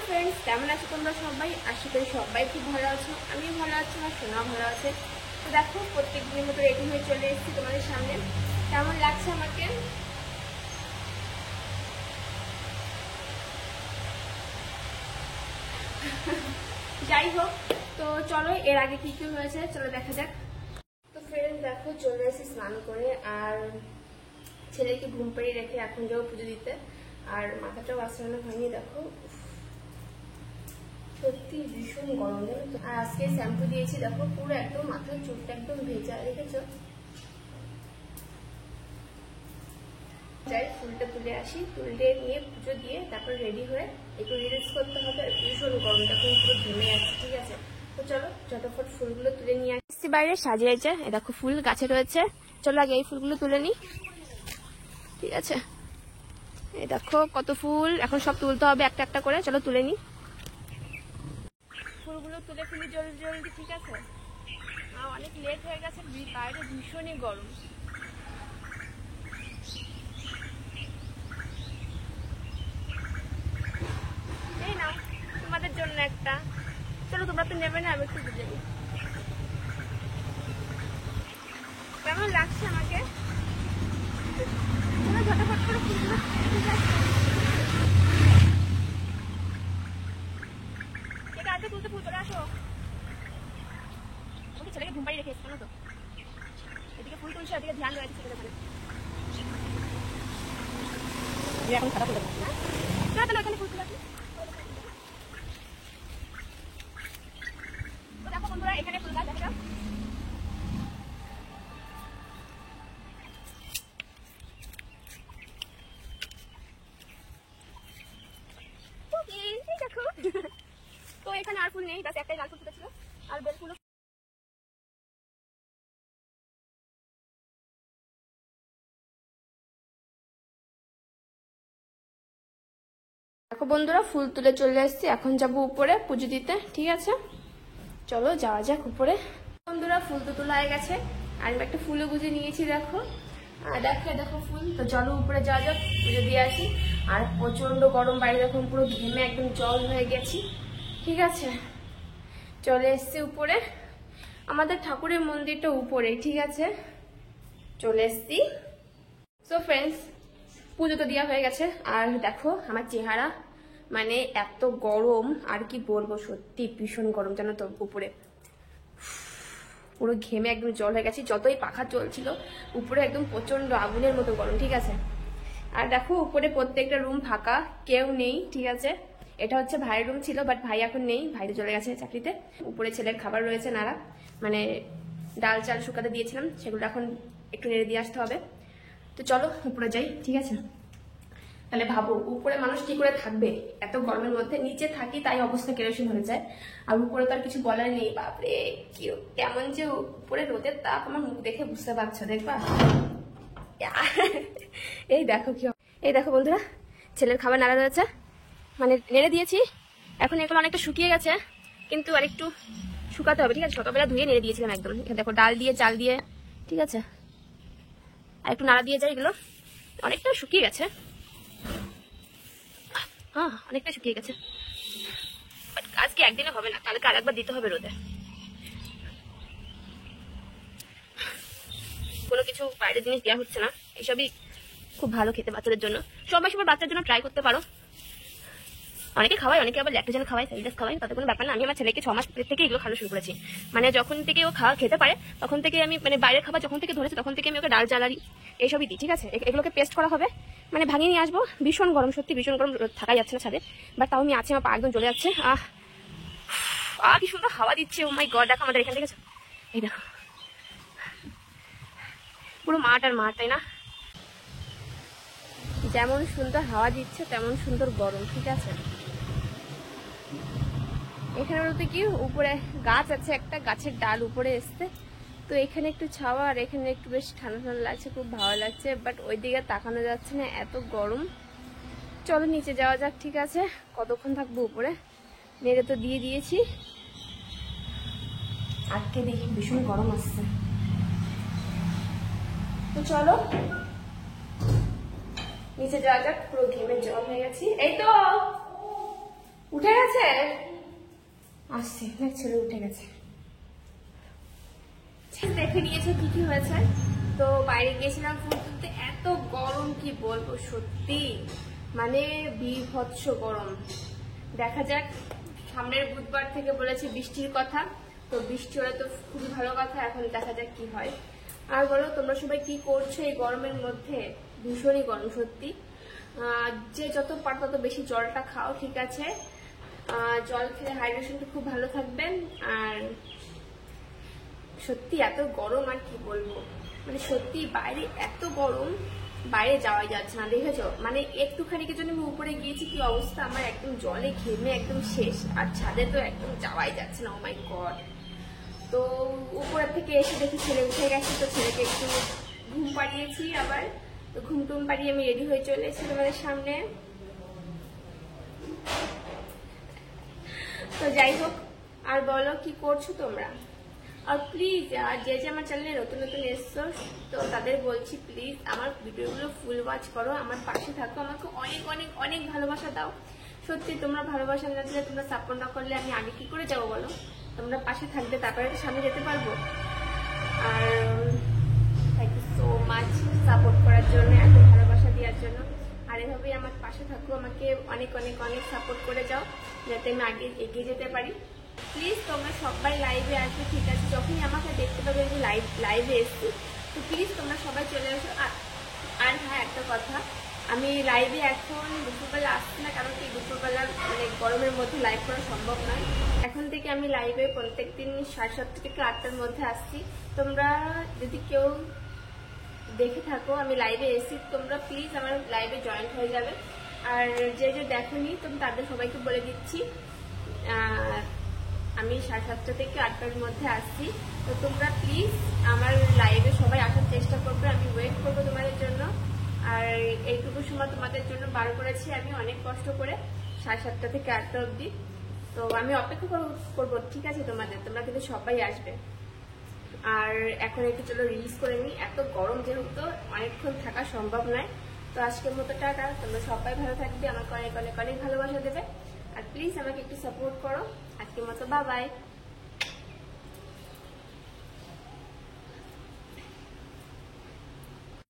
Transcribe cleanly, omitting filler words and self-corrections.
Friends, কেমন আছো তোমরা সবাই? আশা করি সবাই খুব ভালো আছো। আমিও ভালো আছি, আমার সোনা ভালো আছে। তো দেখো, প্রত্যেক দিনের মতো রেডি হয়ে চলে এসেছি তোমাদের সামনে। কেমন লাগছে আমাকে? যাই হোক, তো চলো এর আগে কি কি হয়েছে চলো দেখা যাক। তো ফ্রেন্ডস দেখো, চলে এসেছি স্নান করে, আর ছেলেকে ঘুম পাড়িয়ে রেখে এখন যাবো পুজো দিতে। আর মাথাটাও আশ্রানো হয়নি, দেখো সত্যি ভীষণ গরম, জানো তো। আর আজকে শ্যাম্পু দিয়েছি, দেখো পুরো একদম মাথার চুলটা একদম ভেজা, দেখেছো? যাই ফুলটা তুলে আসি, তুলে নিয়ে পুজো দিয়ে তারপর রেডি হয়ে একটু রিলস করতে হবে। ভীষণ গরম, তখন পুরো ঘেমে যাচ্ছে, ঠিক আছে? তো চলো ঝটফট ফুলগুলো তুলে নিয়ে আসছি। বাইরে সাজিয়েছে, এ দেখো ফুল গাছে রয়েছে। চলো আগে এই ফুলগুলো তুলে নিই, ঠিক আছে? এই দেখো কত ফুল, এখন সব তুলতে হবে একটা একটা করে। চলো তুলে নিই, ফুলগুলো তুলে ফেলি জলদি জলদি, ঠিক আছে? অনেক লেট হয়ে গেছে, বাইরে ভীষণই গরম। এই নাও তোমাদের জন্য একটা। চলো তোমরা তো নেবে না, আমি একটু বুঝে নিই কেমন লাগছে আমাকে। চলো ঝটাফট করে ফুলগুলো, ঠিক আছে? এটা আছে তুলতে, ফুল চলে আসো। ওকে ছেলেকে ঘুম পাড়িয়ে রেখে এসছো তো, এদিকে ফুল তুলছে, এদিকে ধ্যান রয়েছে ছেলেদের ওখানে। এখন খারাপ হয়ে যাবে না, তাহলে ওখানে ফুল তুলে আসি। তো দেখো বন্ধুরা, এখানে ফুল গাছ দেখা। তো এখানে আর ফুল নেই, বাস একটাই লাল ফুল ফুটেছিল আর বেল ফুল। দেখো বন্ধুরা, ফুল তুলে চলে আসছি, এখন যাবো উপরে পুজো দিতে, ঠিক আছে? চলো যাওয়া যাক উপরে। বন্ধুরা ফুল তো তোলা হয়ে গেছে, আর আমি একটা ফুলও গুজে নিয়েছি, দেখো। আর দেখো ফুল। তো চলো উপরে যাওয়া যাক, পুজো দিয়ে আসি। আর প্রচন্ড গরম বাইরে, দেখুন পুরো ঘেমে একদম জল হয়ে গেছি, ঠিক আছে? চলে এসছি উপরে, আমাদের ঠাকুরের মন্দিরটা উপরে, ঠিক আছে? চলে এসছি। সো ফ্রেন্ডস, পুজো তো দেওয়া হয়ে গেছে, আর দেখো আমার চেহারা, মানে এত গরম আর কি বলবো, সত্যি ভীষণ গরম, জানো তো। উপরে পুরো ঘেমে একদম জল হয়ে গেছে, যতই পাখা চলছিল উপরে একদম প্রচন্ড আগুনের মতো গরম, ঠিক আছে? আর দেখো উপরে প্রত্যেকটা রুম ফাঁকা, কেউ নেই, ঠিক আছে? এটা হচ্ছে ভাইয়ের রুম ছিল, বাট ভাই এখন নেই, ভাই তো চলে গেছে চাকরিতে। উপরে ছেলের খাবার রয়েছে নাড়া, মানে ডাল চাল শুকাতে দিয়েছিলাম, সেগুলো এখন একটু নেড়ে দিয়ে আসতে হবে। তো চলো উপরে যাই, ঠিক আছে? তাহলে ভাবো উপরে মানুষ কি করে থাকবে এত গরমের মধ্যে। নিচে থাকি তাই অবস্থা কেরোসিন হয়ে যায়, আর উপরে তো আর কিছু বলার নেই। বাপরে কেমন যে উপরে রোদের তাপ, আমার মুখ দেখে বুঝতে পারছো, দেখবা? এই দেখো কি, এই দেখো বন্ধুরা, ছেলের খাবার নাড়া রয়েছে, মানে নেড়ে দিয়েছি। এখন এগুলো অনেকটা শুকিয়ে গেছে, কিন্তু আর একটু শুকাতে হবে, ঠিক আছে? সকালবেলা ধুয়ে নেড়ে দিয়েছিলাম একদম। দেখো ডাল দিয়ে চাল দিয়ে, ঠিক আছে? আর একটু নাড়া দিয়ে যায়, এগুলো অনেকটা শুকিয়ে গেছে। হ্যাঁ অনেকটা শুকিয়ে গেছে, আজকে একদিনে হবে না, কালকে আর একবার দিতে হবে রোদে। কোনো কিছু বাইরের জিনিস দেওয়া হচ্ছে না, এইসবই খুব ভালো খেতে বাচ্চাদের জন্য। সবাই বাচ্চার জন্য ট্রাই করতে পারো। অনেকে খাওয়াই, অনেকে আবার ল্যাকটোজেন খাওয়াই, সেলডাস খাওয়াই, তাতে কোনো ব্যাপার না। আমি আমার ছেলেকে 6 মাস থেকে এগুলো খাওয়া শুরু করেছি, মানে যখন থেকে ও খেতে পারে তখন থেকে আমি, মানে বাইরের খাবার যখন থেকে ধরেছি তখন থেকে আমি ওকে ডাল চালারি এইসবই দিই, ঠিক আছে? এগুলোকে পেস্ট করা হবে, মানে ভাঙিয়ে নিয়ে আসবো। ভীষণ গরম, সত্যি ভীষণ গরম, থাকা যাচ্ছে না ছাদে, বাট তাও আমি আছি, আমার পা একদম জ্বলে যাচ্ছে। কি সুন্দর হাওয়া দিচ্ছে, ও মাই গড। দেখো আমাদের এখান থেকে, এই দেখো পুরো মাঠ আর মাঠ, তাই না? যেমন সুন্দর হাওয়া দিচ্ছে তেমন সুন্দর গরম, ঠিক আছে? এখানে বলতে কি, উপরে গাছ আছে, একটা গাছের ডাল উপরে এসছে, তো এখানে একটু ছাওয়া, আর এখানে একটু বেশ ঠান্ডা ঠান্ডা লাগছে, খুব ভালো লাগছে। বাট ওই দিকে তাকানো যাচ্ছে না, এত গরম। চলো নিচে যাওয়া যাক, ঠিক আছে? কতক্ষণ থাকবো উপরে? নেড়ে তো দিয়ে দিয়েছি, আজকে দেখি ভীষণ গরম আসছে। তো চলো নিচে যাওয়া যাক, পুরো ঘেমে জল হয়ে গেছি। এই তো উঠে গেছে, আসছে ছেলে উঠে গেছে। দেখে নিয়েছো কি কি হয়েছে। তো বাইরে গিয়েছিলাম ফুল তুলতে, এত গরম কি বলবো, সত্যি মানে বিভৎস গরম। দেখা যাক, সামনের বুধবার থেকে বলেছে বৃষ্টির কথা, তো বৃষ্টি হলে তো খুবই ভালো কথা। এখন দেখা যাক কি হয়। আর বলো, তোমরা সবাই কি করছো এই গরমের মধ্যে? ভীষণই গরম সত্যি। যে যত পার তত বেশি জলটা খাও, ঠিক আছে? জল খেলে হাইড্রেশনটা খুব ভালো থাকবেন। আর সত্যি এত গরম আর কি বলবো, মানে সত্যি বাইরে এত গরম, বাইরে যাওয়াই যাচ্ছে না। দেখেছো, মানে একটুখানি জন্য আমি উপরে গিয়েছি, কি অবস্থা আমার, একদম জলে ঘেমে একদম শেষ। আর ছাদে তো একদম যাওয়াই যাচ্ছে না। ও মাই গড। তো উপরের থেকে এসে দেখি ছেলে উঠে গেছে, তো ছেলেকে একটু ঘুম পাড়িয়েছি আবার। তো ঘুম টুম পাড়িয়ে আমি রেডি হয়ে চলে এসেছি তোমাদের সামনে। তো যাই হোক, আর বলো কি করছো তোমরা? আর প্লিজ যে যে আমার চ্যানেলে নতুন নতুন এসছো, তো তাদের বলছি প্লিজ আমার ভিডিওগুলো ফুল ওয়াচ করো, আমার পাশে থাকো, আমাকে অনেক অনেক অনেক ভালোবাসা দাও। সত্যি তোমরা ভালোবাসা না দিলে, তোমরা সাপোর্ট না করলে আমি আগে কি করে যাবো বলো? তোমরা পাশে থাকবে, তারপরে তো সামনে যেতে পারবো। আর thank you so much support করার জন্য, এত ভালোবাসা দেওয়ার জন্য। আর এভাবেই আমার পাশে থাকো, আমাকে অনেক অনেক অনেক সাপোর্ট করে যাও, যাতে আমি আগে এগিয়ে যেতে পারি। প্লিজ তোমরা সবাই লাইভে আসবে, ঠিক আছে? যখনই আমাকে দেখতে পাবে যে লাইভে এসছি, তো প্লিজ তোমরা সবাই চলে আসো। আর হ্যাঁ, একটা কথা, আমি লাইভে এখন দুপুরবেলা আসছি না, কারণ কি দুপুরবেলা মানে গরমের মধ্যে লাইভ করা সম্ভব নয়। এখন থেকে আমি লাইভে প্রত্যেকদিন 7:30 থেকে 8টার মধ্যে আসছি। তোমরা যদি কেউ দেখে থাকো আমি লাইভে এসি, তোমরা প্লিজ আমার লাইভে জয়েন্ট হয়ে যাবে। আর যে যে দেখোনি, তোমরা তাদের সবাইকে বলে দিচ্ছি আমি 7:30 থেকে 8টার মধ্যে আসছি। তো তোমরা প্লিজ আমার লাইভে সবাই আসার চেষ্টা করবে, আমি ওয়েট করবো তোমাদের জন্য। আর এইটুকু সময় তোমাদের জন্য বার করেছি আমি অনেক কষ্ট করে, 7:30 থেকে 8টা অবধি। তো আমি অপেক্ষা করবো, ঠিক আছে? তোমরা কিন্তু সবাই আসবে। আর এখন একটু চলো রিলিজ করে নিই, এত গরম যেহেতু অনেকক্ষণ থাকা সম্ভব নয়। তো আজকের মতো টাটা, তোমরা সবাই ভালো থাকবে, আমাকে অনেক অনেক অনেক ভালোবাসা দেবে। আর প্লিজ আমাকে একটু সাপোর্ট করো। আজকের মতো বাই বাই।